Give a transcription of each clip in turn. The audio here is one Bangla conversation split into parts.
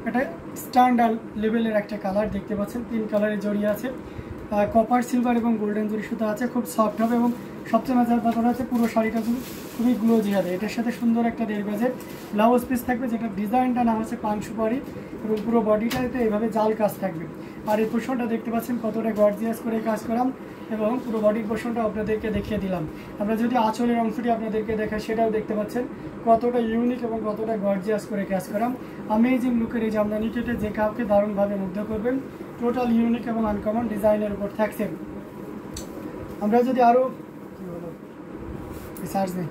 এটা স্ট্যান্ডার্ড লেভেলের একটা কালার দেখতে পাচ্ছেন, 3 কালারে জড়িয়ে আছে, কপার সিলভার এবং গোল্ডেন জরি সুতা আছে, খুব সফট হবে এবং সবচেয়ে মজার ব্যাপার আছে পুরো শাড়িটা খুবই গ্লোজি হবে। এটার সাথে সুন্দর একটা 1.5 গজের ব্লাউজ পিস থাকবে, যেটা ডিজাইনটা নাম হচ্ছে পান সুপারি এবং পুরো বডিটাতে এইভাবে জাল কাজ থাকবে। আর এই পোর্শনটা দেখতে পাচ্ছেন কতটা গর্জিয়াস করে কাজ করাম এবং পুরো বডির পোর্শনটা আপনাদেরকে দেখিয়ে দিলাম। আমরা যদি আঁচলের অংশটি আপনাদেরকে দেখাই সেটাও দেখতে পাচ্ছেন কতটা ইউনিক এবং কতটা গর্জিয়াস করে কাজ করাম। অ্যামেজিং লুকের এই জামদানিটিতে যে কাউকে দারুণভাবে মুগ্ধ করবেন, টোটাল ইউনিক এবং আনকমন ডিজাইনের উপর থাকছে। আমরা যদি আরও চার্জ নেই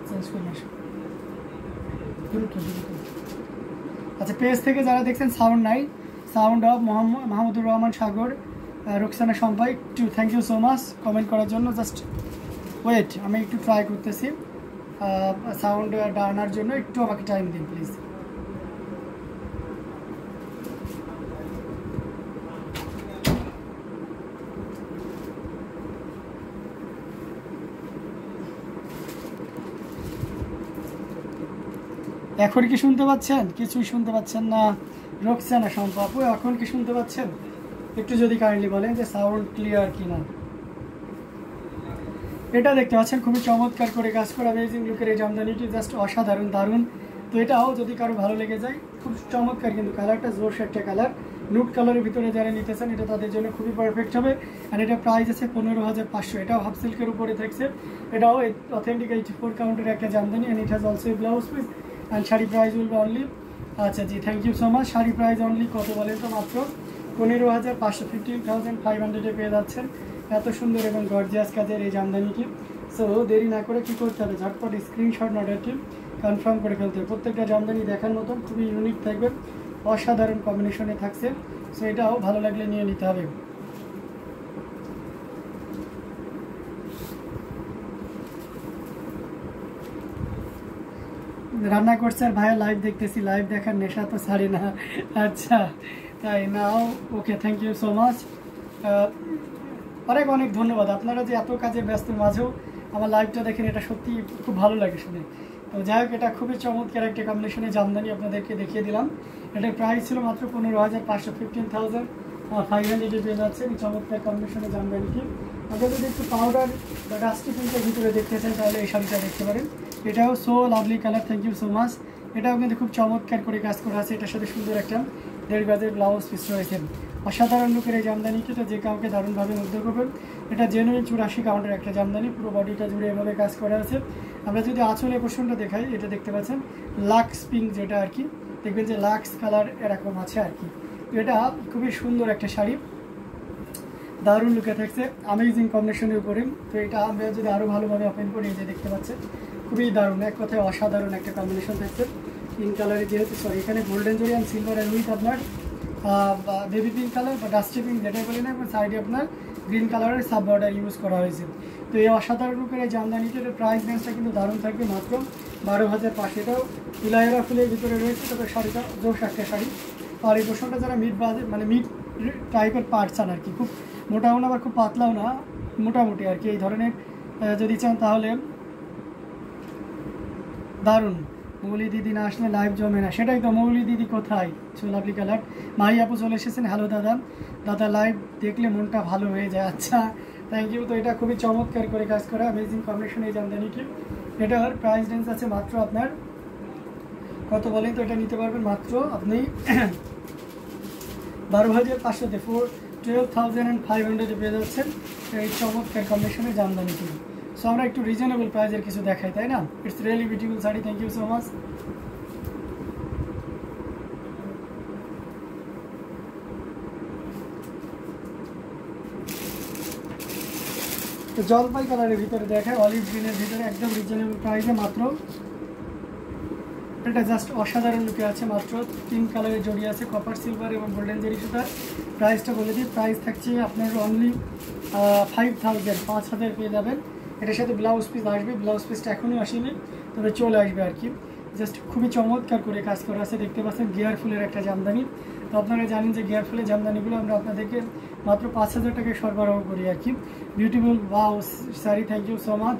চেঞ্জ করে আসো। আচ্ছা, পেজ থেকে যারা দেখছেন সাউন্ড নাই, sound of Mahmudur Rahman Sagar, Roksana Sampai, to thank you so much comment করার জন্য। জাস্ট ওয়েট, আমি একটু ট্রাই করতেছি সাউন্ড আনার জন্য, একটু আমাকে টাইম দিন প্লিজ। এখন কি শুনতে পাচ্ছেন? কিছুই শুনতে পাচ্ছেন না রোকসানা সম্পা আপু, এখন কি শুনতে পাচ্ছেন? একটু যদি কাইন্ডলি বলেন যে সাউন্ড ক্লিয়ার কিনা। এটা দেখতে পাচ্ছেন খুবই চমৎকার করে কাজ করা অ্যামেজিং লুকের এই জামদানিটি, জাস্ট অসাধারণ দারুণ। তো এটাও যদি কারো ভালো লেগে যায়, খুব চমৎকার, কিন্তু কালারটা জোশ একটা কালার, নুট কালারের ভিতরে যারা নিতে চান এটা তাদের জন্য খুবই পারফেক্ট হবে। আর এটা প্রাইস আছে 15,500, এটাও হাফ সিল্কের উপরে থাকছে, এটাও অথেন্টিক 84 কাউন্টের একটা jamdani, and it has also blouse piece and sari price will be only, আচ্ছা জি thank you so much. Sari price only কত বলেন তো? মাত্র 15,500, 15,500 পেয়ে যাচ্ছেন এত সুন্দর এবং গর্জিয়াস কাজের এই জামদানিটি। সো দেরি না করে কী করতে হবে, ঝটপট স্ক্রিনশট অর্ডারটি কনফার্ম করে ফেলতে হবে। প্রত্যেকটা জামদানি দেখার মতন খুবই ইউনিক থাকবে, অসাধারণ কম্বিনেশনে থাকছে। সো এটাও ভালো লাগলে নিয়ে নিতে হবে। রান্না করছে আর ভাইয়া লাইভ দেখতেছি, লাইভ দেখার নেশা তো ছাড়ি না। আচ্ছা তাই নাও, okay thank you so much, অনেক অনেক ধন্যবাদ। আপনারা যে এত কাজে ব্যস্ত মাঝেও আমার লাইভটা দেখেন, এটা সত্যি খুব ভালো লাগে শুনে। তো যাই হোক, এটা খুবই চমৎকার একটা কম্বিনেশনে জামদানি আপনাদেরকে দেখিয়ে দিলাম। এটার প্রাইস ছিল মাত্র 15,500, 15,500 পেয়ে যাচ্ছে এই চমৎকার কম্বিনেশনে জামদানিটি। আপনারা যদি একটু পাউডার বা ডাস্টি প্রিন্টের ভিতরে দেখতে চান তাহলে এই শাড়িটা দেখতে পারেন, এটাও so lovely colour, thank you so much. এটাও কিন্তু খুব চমৎকার করে কাজ করা আছে, এটার সাথে সুন্দর একটা 1.5 গজের ব্লাউজ পিস রয়েছে। অসাধারণ লুকের এই জামদানিটা যে কাউকে দারুণভাবে মুগ্ধ করবেন। এটা জেনুইন 84 কাউন্টের একটা জামদানি, পুরো বডিটা জুড়ে এভাবে কাজ করা আছে। আমরা যদি আঁচলে পোর্শনটা দেখাই, এটা দেখতে পাচ্ছেন লাক্স পিঙ্ক, যেটা আর কি দেখবেন যে লাক্স কালার এরকম আছে আর কি। এটা খুবই সুন্দর একটা শাড়ি, দারুণ লুকে থাকছে, অ্যামেজিং কম্বিনেশনের উপরে। তো এটা আমরা যদি আরও ভালোভাবে ওপেন করি, এই যে দেখতে পাচ্ছেন খুবই দারুণ, এক কথায় অসাধারণ একটা কম্বিনেশন থাকছে। 3 কালারে যেহেতু, সরি এখানে গোল্ডেন জরি অ্যান্ড সিলভার অ্যান্ড উইথ আপনার বেবি পিঙ্ক কালার বা ডাস্টি পিঙ্ক যেটাই বলি না, এবং সাইডে আপনার গ্রিন কালারের সাব বর্ডার ইউজ করা হয়েছে। তো এই অসাধারণ লুকের এই জামদানিটার প্রাইস রেঞ্জটা কিন্তু দারুণ থাকবে, মাত্র 12,500। এটাও ইলাইরা ফুলের ভিতরে রয়েছে, তবে শাড়িটা জোশ একটা শাড়ি। আর এই পোর্শনটা যারা মিড বাজেট মানে মিড টাইপের পার্ট চান আর কি, খুব মোটাও না আবার খুব পাতলাও না, মোটামুটি আর কি, এই ধরনের যদি চান তাহলে দারুণ। মৌলি দিদি না আসলে লাইভ জমে না, সেটাই তো, মৌলি দিদি কোথায়? লাভলি কালার, মাহি আপু চলে এসেছেন, হ্যালো দাদা। দাদা লাইভ দেখলে মনটা ভালো হয়ে যায়, আচ্ছা থ্যাংক ইউ। তো এটা খুবই চমৎকার করে কাজ করা অ্যামেজিং কম্বিনেশন এই জামদানিটি। এটার প্রাইস রেঞ্জ আছে মাত্র আপনার কত বলেন তো? এটা নিতে পারবেন মাত্র আপনি 12,500-তে, 12,500 পেয়ে যাচ্ছেন এই চমৎকার কম্বিনেশনের জামদানিটি। সো আমরা একটু রিজনেবল প্রাইসের কিছু দেখাই, তাই না? It's really beautiful sari, thank you so much. তো জলপাই কালারের ভিতরে দেখায়, অলিভ গ্রিনের ভিতরে একদম রিজনেবল প্রাইসে মাত্র, এটা জাস্ট অসাধারণ লুকে আছে, মাত্র 3 কালারে জড়িয়ে আছে, কপার সিলভার এবং গোল্ডেন জেরি সুতার। প্রাইসটা বলে দিই, প্রাইস থাকছে আপনার অনলি 5,000 পেয়ে যাবেন। এটার সাথে ব্লাউজ পিস আসবে, ব্লাউজ পিসটা এখনও আসেনি, তবে চলে আসবে আর কি। জাস্ট খুবই চমৎকার করে কাজ করা আছে, দেখতে পাচ্ছেন গিয়ার ফুলের একটা জামদানি। তো আপনারা জানেন যে গিয়ার ফুলের জামদানিগুলো আমরা আপনাদেরকে মাত্র 5,000 টাকায় সরবরাহ করি আর কি। Beautiful wow sari, thank you so much.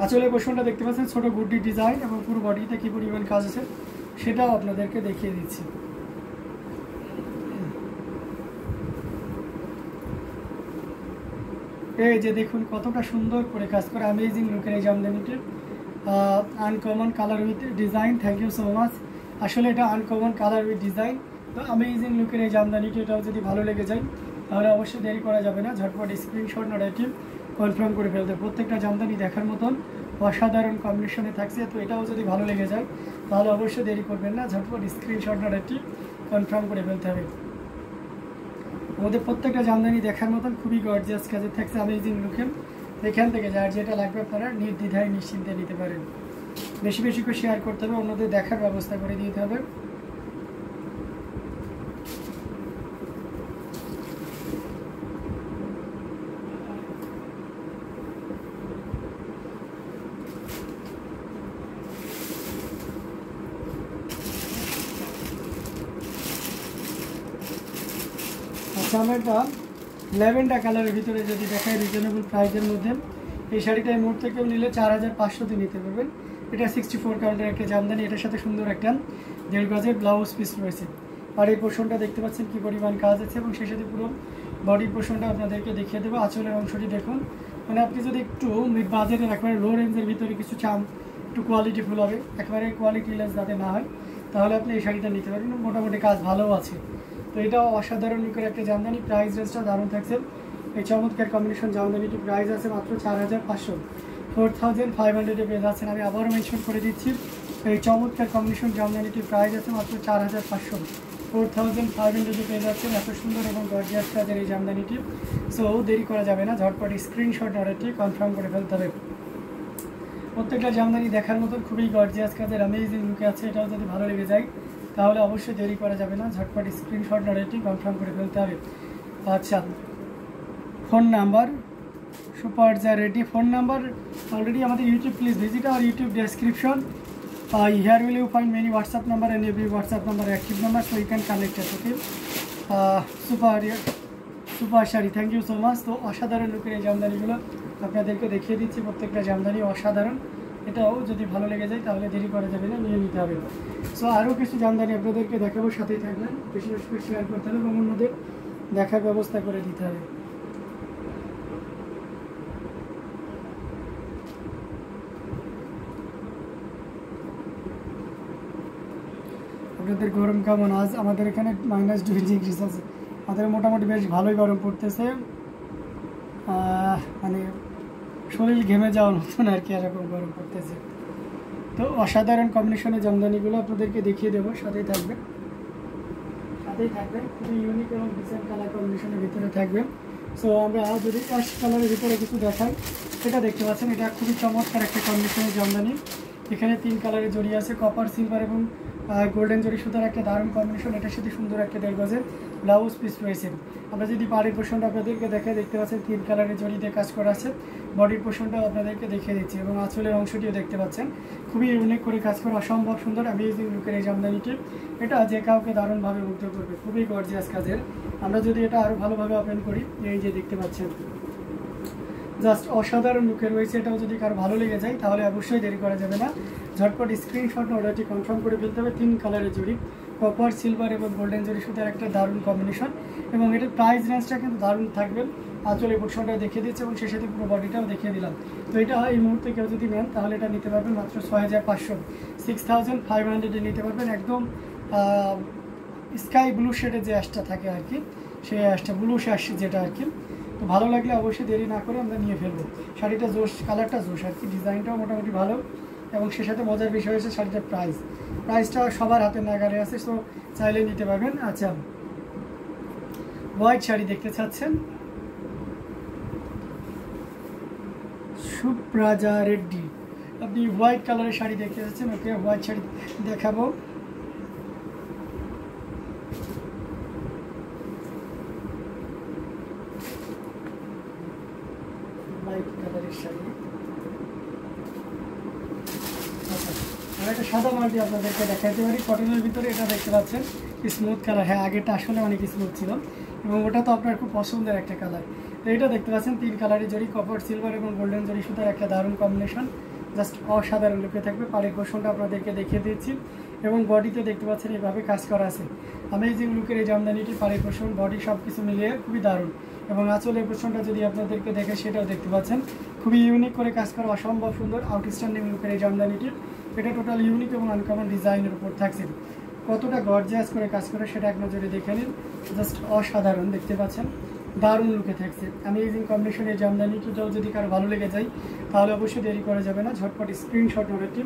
আঁচলের পোর্শনটা দেখতে পাচ্ছেন ছোটো গুড্ডি ডিজাইন এবং পুরো বডিতে কি পরিমাণ কাজ আছে, সেটাও আপনাদেরকে দেখিয়ে দিচ্ছি। এই যে দেখুন কতটা সুন্দর করে কাজ করে, অ্যামেজিং লুকের এই জামদানিটির। Uncommon colour with design, thank you so much. আসলে এটা আনকমন কালার উইথ ডিজাইন, তো অ্যামেজিং লুকের এই জামদানিটি, এটাও যদি ভালো লেগে যায় তাহলে অবশ্যই দেরি করা যাবে না, ঝটপট স্ক্রিনশট নোটাইটিভ কনফার্ম করে ফেলতে। প্রত্যেকটা জামদানি দেখার মতন অসাধারণ কম্বিনেশনে থাকছে, তো এটাও যদি ভালো লেগে যায় তাহলে অবশ্যই দেরি করবেন না, ঝটপট স্ক্রিনশট নোটাইটিভ কনফার্ম করে ফেলতে হবে। আমাদের প্রত্যেকটা জামদানি দেখার মতন খুবই গর্জিয়াস কাজের থাকছে, অ্যামেজিং লুকের। এখান থেকে যার যেটা লাগবে আপনারা নির্দ্বিধায় নিশ্চিন্তে নিতে পারেন। বেশি বেশি করে শেয়ার করতে হবে, অন্যদের দেখার ব্যবস্থা করে দিতে হবে। আচ্ছা, আমরা একটা ল্যাভেন্ডার কালারের ভিতরে যদি দেখাই রিজনেবল প্রাইসের মধ্যে, এই শাড়িটা এই মুহূর্তে কেউ নিলে 4500 নিতে পারবেন। এটা 64 কাউন্টের একটা জামদানি, এটার সাথে সুন্দর একটা 1.5 গজের ব্লাউজ পিস রয়েছে। আর এই পোর্শনটা দেখতে পাচ্ছেন কি পরিমাণ কাজ আছে, এবং সেই সাথে পুরো বডির পোর্শনটা আপনাদেরকে দেখিয়ে দেবো। আঁচলের অংশটি দেখুন, মানে আপনি যদি একটু মিড বাজেটের একেবারে লো রেঞ্জের ভিতরে কিছু চান, একটু কোয়ালিটিফুল হবে, একেবারে কোয়ালিটিলেস যাতে না হয়, তাহলে আপনি এই শাড়িটা নিতে পারেন। মোটামুটি কাজ ভালো আছে, তো এটাও অসাধারণ লুকের একটা জামদানি। প্রাইস রেঞ্জটা দারুণ থাকছে। এই চমৎকার কম্বিনেশন জামদানিটি প্রাইস আছে মাত্র 4500, 4500 পেয়ে যাচ্ছেন। আমি আবারও মেনশন করে দিচ্ছি, এই চমৎকার কম্বিনেশন জামদানিটির প্রাইস আছে মাত্র 4500, 4500 পেয়ে যাচ্ছেন এত সুন্দর এবং গর্জিয়াস কাজের এই জামদানিটি। সো দেরি করা যাবে না, ঝটপট স্ক্রিনশট অর্ডারটি কনফার্ম করে ফেলতে হবে। প্রত্যেকটা জামদানি দেখার মতন খুবই গর্জিয়াস কাজের, অ্যামেজিং লুকে আছে। এটাও যদি ভালো লেগে যায় তাহলে অবশ্যই দেরি করা যাবে না, ঝটপট স্ক্রিনশট অর্ডারটি কনফার্ম করে ফেলতে হবে। আচ্ছা, ফোন নাম্বার সুপার যা রেডি, ফোন নাম্বার অলরেডি আমাদের YouTube, please visit our YouTube description. Here will you find many WhatsApp number and every WhatsApp number active number, so you can connect it. Okay, super sari, thank you so much. তো অসাধারণ লুকের এই জামদানিগুলো আপনাদেরকে দেখিয়ে দিচ্ছি, প্রত্যেকটা জামদানি অসাধারণ। এটাও যদি ভালো লেগে যায় তাহলে দেরি করা যাবে না, নিয়ে নিতে হবে। সো আরও কিছু জামদানি আপনাদেরকে দেখাবো, সাথেই থাকবেন। বেশি বেশি করে শেয়ার করতে হবে এবং অন্যদের দেখার ব্যবস্থা করে দিতে হবে। আপনাদের গরম কেমন? আজ আমাদের এখানে -2 আছে, আমাদের মোটামুটি বেশ ভালোই গরম পড়তেছে, মানে শরীর ঘেমে যাওয়ার মতন আর কি, এরকম গরম পড়তেছে। তো অসাধারণ কম্বিনেশনের জামদানিগুলো আপনাদেরকে দেখিয়ে দেবো, সাথেই থাকবে, খুবই ইউনিক এবং ডিসেন্ট কালার কম্বিনেশনের ভিতরে থাকবে। সো আমরা যদি অ্যাশ কালারের ভিতরে কিছু দেখাই, এটা দেখতে পাচ্ছেন, এটা খুবই চমৎকার একটা কম্বিনেশনের জামদানি। এখানে 3 কালারে জড়িয়ে আছে, কপার, সিলভার এবং গোল্ডেন জরি সুতার একটা দারুণ কম্বিনেশন। এটার সাথে সুন্দর একটা 1.5 গজের ব্লাউজ পিস রয়েছে। আমরা যদি বাড়ির পোর্শনটা আপনাদেরকে দেখে, দেখতে পাচ্ছেন 3 কালারের জড়িতে কাজ করা আছে। বডির পোর্শনটাও আপনাদেরকে দেখিয়ে দিচ্ছি, এবং আঁচলের অংশটিও দেখতে পাচ্ছেন, খুবই ইউনিক করে কাজ করা, অসম্ভব সুন্দর অ্যামেজিং লুকের এই জামদানিটি। এটা যে কাউকে দারুণভাবে মুগ্ধ করবে, খুবই গর্জিয়াস কাজের। আমরা যদি এটা আরও ভালোভাবে ওপেন করি, এই যে দেখতে পাচ্ছেন, জাস্ট অসাধারণ লুকে রয়েছে। এটাও যদি কারো ভালো লেগে যায় তাহলে অবশ্যই দেরি করা যাবে না, ঝটপট স্ক্রিনশট অর্ডারটি কনফার্ম করে ফেলতে হবে। 3 কালারের জড়ি, কপার, সিলভার এবং গোল্ডেন জরি সুতার একটা দারুণ কম্বিনেশন, এবং এটার প্রাইস রেঞ্জটা কিন্তু দারুণ থাকবে। আঁচলে পোর্শনটা দেখিয়ে দিচ্ছে এবং সেই সাথে পুরো বডিটাও দেখিয়ে দিলাম। তো এটা এই মুহূর্তে কেউ যদি নেন তাহলে এটা নিতে পারবেন মাত্র 6500, 6500 নিতে পারবেন। একদম স্কাই ব্লু শেডের যে অ্যাশটা থাকে আর কি, সেই অ্যাশটা, ব্লু অ্যাশ যেটা আর কি। তো ভালো লাগলে অবশ্যই দেরি না করে আমরা নিয়ে ফেলবো। শাড়িটা জোশ, কালারটা জোশ আর কি, ডিজাইনটাও মোটামুটি ভালো, এবং সে সাথে মজার বিষয় হচ্ছে শাড়িটার প্রাইসটা সবার হাতে নাগালে আছে, সো চাইলে নিতে পারবেন। আচ্ছা, হোয়াইট শাড়ি দেখতে চাচ্ছেন, সুপ্রাজা রেড্ডি, আপনি হোয়াইট কালারের শাড়ি দেখতে চাচ্ছেন, ওকে হোয়াইট শাড়ি দেখাবো। হোয়াইট কালারের শাড়ি, একটা সাদা মাল্টি আপনাদেরকে দেখাতে পারি, কটনের ভিতরে। এটা দেখতে পাচ্ছেন স্মুথ কালার, হ্যাঁ আগেটা আসলে অনেক স্মুথ ছিল, এবং ওটা তো আপনার খুব পছন্দের একটা কালার। তো এটা দেখতে পাচ্ছেন 3 কালারের জড়ি, কপার, সিলভার এবং গোল্ডেন জরি সুতার একটা দারুণ কম্বিনেশন, জাস্ট অসাধারণ লুকে থাকবে। পাড়ের পোর্শনটা আপনাদেরকে দেখিয়ে দিচ্ছি, এবং বডিতে দেখতে পাচ্ছেন এইভাবে কাজ করা আছে। অ্যামেজিং লুকের এই জামদানিটি, পাড়ের পোর্শন, বডি সব কিছু মিলিয়ে খুবই দারুণ। এবং আঁচলের পোর্শনটা যদি আপনাদেরকে দেখে সেটাও দেখতে পাচ্ছেন, খুবই ইউনিক করে কাজ করা, অসম্ভব সুন্দর আউটস্ট্যান্ডিং লুকের এই জামদানিটি। এটা টোটাল ইউনিক এবং আনকমন ডিজাইনের উপর থাকছে। কতটা গর্জিয়াস করে কাজ করে সেটা এক নজরে দেখে নিন, জাস্ট অসাধারণ দেখতে পাচ্ছেন, দারুণ লুকে থাকছে। অ্যামেজিং কম্বিনেশনের এই জামদানিটিটাও যদি কারো ভালো লেগে যায় তাহলে অবশ্যই দেরি করা যাবে না, ঝটপট স্ক্রিনশট নোটটি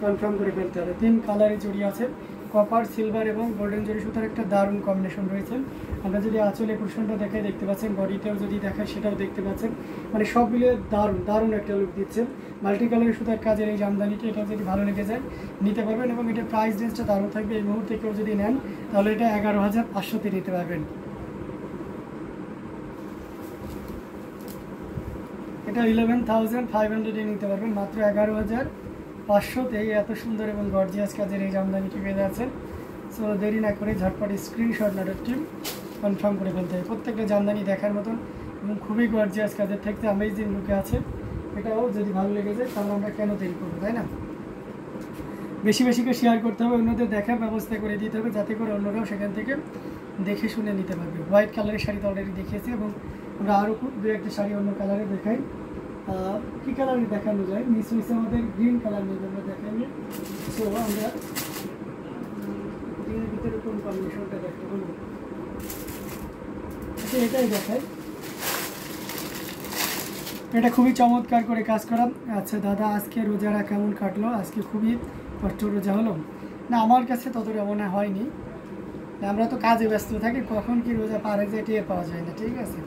কনফার্ম করে ফেলতে হবে। 3 কালারে জড়ি আছে, কপার, সিলভার এবং গোল্ডেন জরি সুতার একটা দারুণ কম্বিনেশন রয়েছে। আমরা যদি আঁচলে পোর্শনটা দেখাই দেখতে পাচ্ছেন, বডিটাও যদি দেখায় সেটাও দেখতে পাচ্ছেন, মানে সব মিলিয়ে দারুণ দারুণ একটা লুক দিচ্ছে। মাল্টি কালারের সুতার কাজের এই জামদানিটি, এটা যদি ভালো লেগে যায় নিতে পারবেন এবং এটার প্রাইস রেঞ্জটা দারুণ থাকবে। এই মুহূর্তে কেউ যদি নেন তাহলে এটা 11,500-তে নিতে পারবেন। এটা 11,500-এ নিতে পারবেন, মাত্র 11,500-তে এত সুন্দর এবং গর্জিয়াস কাজের এই জামদানিটি পেয়ে যাচ্ছেন। সো দেরি না করে ঝটপট স্ক্রিনশট নোটটি কনফার্ম করে ফেলতে হবে। প্রত্যেকটা জামদানি দেখার মতন এবং খুবই গর্জিয়াস কাজের থাকতে অ্যামেজিং লুকে আছে। এটাও যদি ভালো লেগে যায় তাহলে আমরা কেন দেরি করবো, তাই না? বেশি বেশি করে শেয়ার করতে হবে, অন্যদের দেখার ব্যবস্থা করে দিতে হবে, যাতে করে অন্যরাও সেখান থেকে দেখে শুনে নিতে পারবে। হোয়াইট কালারের শাড়ি তো অলরেডি দেখিয়েছি এবং আমরা আরও খুব দু একটা শাড়ি অন্য কালারে দেখাই। কী কালারে দেখানো যায়, নিশ্চয়ই আমাদের গ্রিন কালার নিয়ে আমরা দেখাইনি। সো আমরা গ্রিনের ভিতরে কোন কম্বিনেশনটা দেখতে বলবো, আচ্ছা এটাই দেখাই। এটা খুবই চমৎকার করে কাজ করা। আচ্ছা দাদা, আজকে রোজারা কেমন কাটলো? আজকে খুবই কষ্ট রোজা হলো না, আমার কাছে ততটা মনে হয়নি, আমরা তো কাজে ব্যস্ত থাকি, কখন কি রোজা পার হয়ে যায় টের পাওয়া যায় না, ঠিক আছে?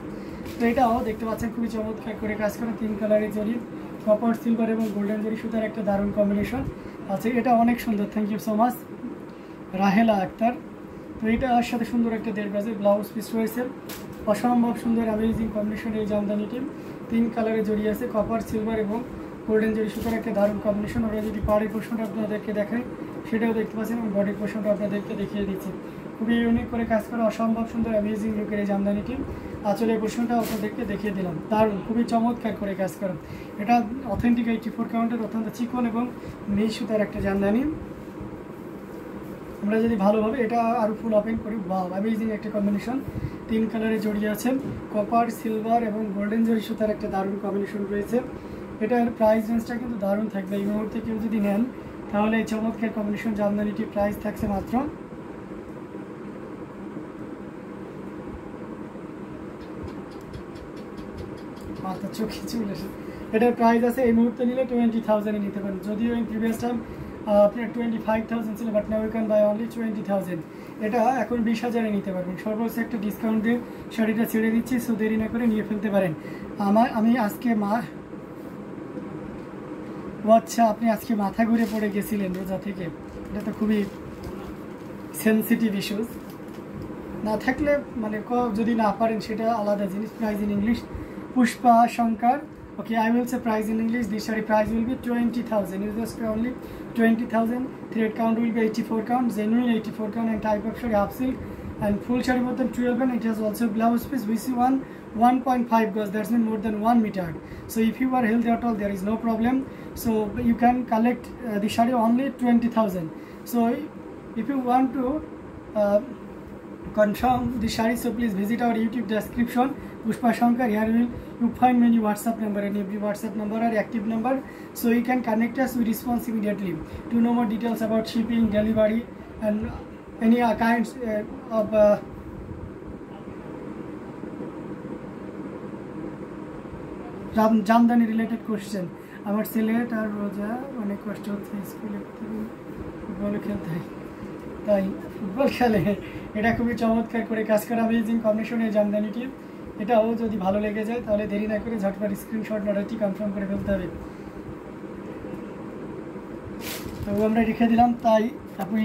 তো এটাও দেখতে পাচ্ছেন খুবই চমৎকার করে কাজ করা, 3 কালারের জরি, কপার, সিলভার এবং গোল্ডেন জরি সুতার একটা দারুণ কম্বিনেশন আছে। এটা অনেক সুন্দর, thank you so much Rahela Akter. তো এটার সাথে সুন্দর একটা 1.5 গজের ব্লাউজ পিস রয়েছে, অসম্ভব সুন্দর অ্যামেজিং কম্বিনেশন এই জামদানিটি। 3 কালারে জড়ি আছে, কপার, সিলভার এবং গোল্ডেন জরি সুতার একটা দারুণ কম্বিনেশন। আমরা যদি পাড়ের পোর্শনটা আপনাদেরকে দেখাই সেটাও দেখতে পাচ্ছেন এবং বডির পোর্শনটা আপনাদেরকে দেখিয়ে দিচ্ছি। খুবই ইউনিক করে কাজ করা, অসম্ভব সুন্দর অ্যামেজিং লুকের এই জামদানিটি। আঁচলের পোর্শনটা আপনাদেরকে দেখিয়ে দিলাম, দারুণ খুবই চমৎকার করে কাজ করা। এটা অথেন্টিক 84 কাউন্টের অত্যন্ত চিকন এবং মিহি সুতার একটা জামদানি। আমরা যদি ভালোভাবে এটা আরও ফুল ওপেন করি, ওয়াও অ্যামেজিং একটা কম্বিনেশন। 3 কালারে জড়িয়ে আছে, কপার, সিলভার এবং গোল্ডেন জরি সুতার একটা দারুণ কম্বিনেশন রয়েছে। এটার প্রাইস রেঞ্জটা কিন্তু দারুণ থাকবে। এই মুহূর্তে কেউ যদি নেন তাহলে এই চমৎকার কম্বিনেশন জামদানিটির প্রাইস থাকছে মাত্র চোখে চলে আসে। এটার প্রাইস আছে এই মুহূর্তে নিলে 20,000-এ নিতে পারেন, যদিও এই প্রিভিয়াস টাইম আপনার 25,000 ছিল, but now you can buy only 20,000। এটা এখন 20,000-এ নিতে পারবেন, সর্বোচ্চ একটা ডিসকাউন্ট দিয়ে শাড়িটা ছেড়ে দিচ্ছি। সো দেরি না করে নিয়ে ফেলতে পারেন। আমি আজকে আচ্ছা আপনি আজকে মাথা ঘুরে পড়ে গেছিলেন রোজা থেকে, এটা তো খুবই সেন্সিটিভ ইস্যুস। না থাকলে মানে যদি না পারেন সেটা আলাদা জিনিস। Price in English, Pushpa Shankar. Okay, I will say price in English. This saree price will be 20,000. You just pay only 20,000. Thread count will be 84 count, genuine 84 count, and type of saree half silk and full saree more than 12, and it has also blouse piece VC1 1.5 gauge. That's mean more than 1 meter. So if you are healthy at all, there is no problem. So you can collect the saree only 20,000. So if you want to confirm the saree, so please visit our YouTube description, Pushpa Shankar. Here you find many WhatsApp number, and every WhatsApp number are active number, so you can connect us. We response immediately. To know more details about shipping, delivery, and any kinds of Jamdani related question. আমার ছেলেটা আর রোজা অনেক কষ্ট হচ্ছে, স্কুলে ফুটবল খেলতে হয়, তাই ফুটবল খেলে। এটা খুবই চমৎকার করে কাজ করা অ্যামেজিং কম্বিনেশনের জামদানিটি। এটাও যদি ভালো লেগে যায় তাহলে দেরি না করে ঝটপট স্ক্রিনশট অর্ডারটি কনফার্ম করে ফেলতে হবে। তো আমরা রেখে দিলাম, তাই আপনি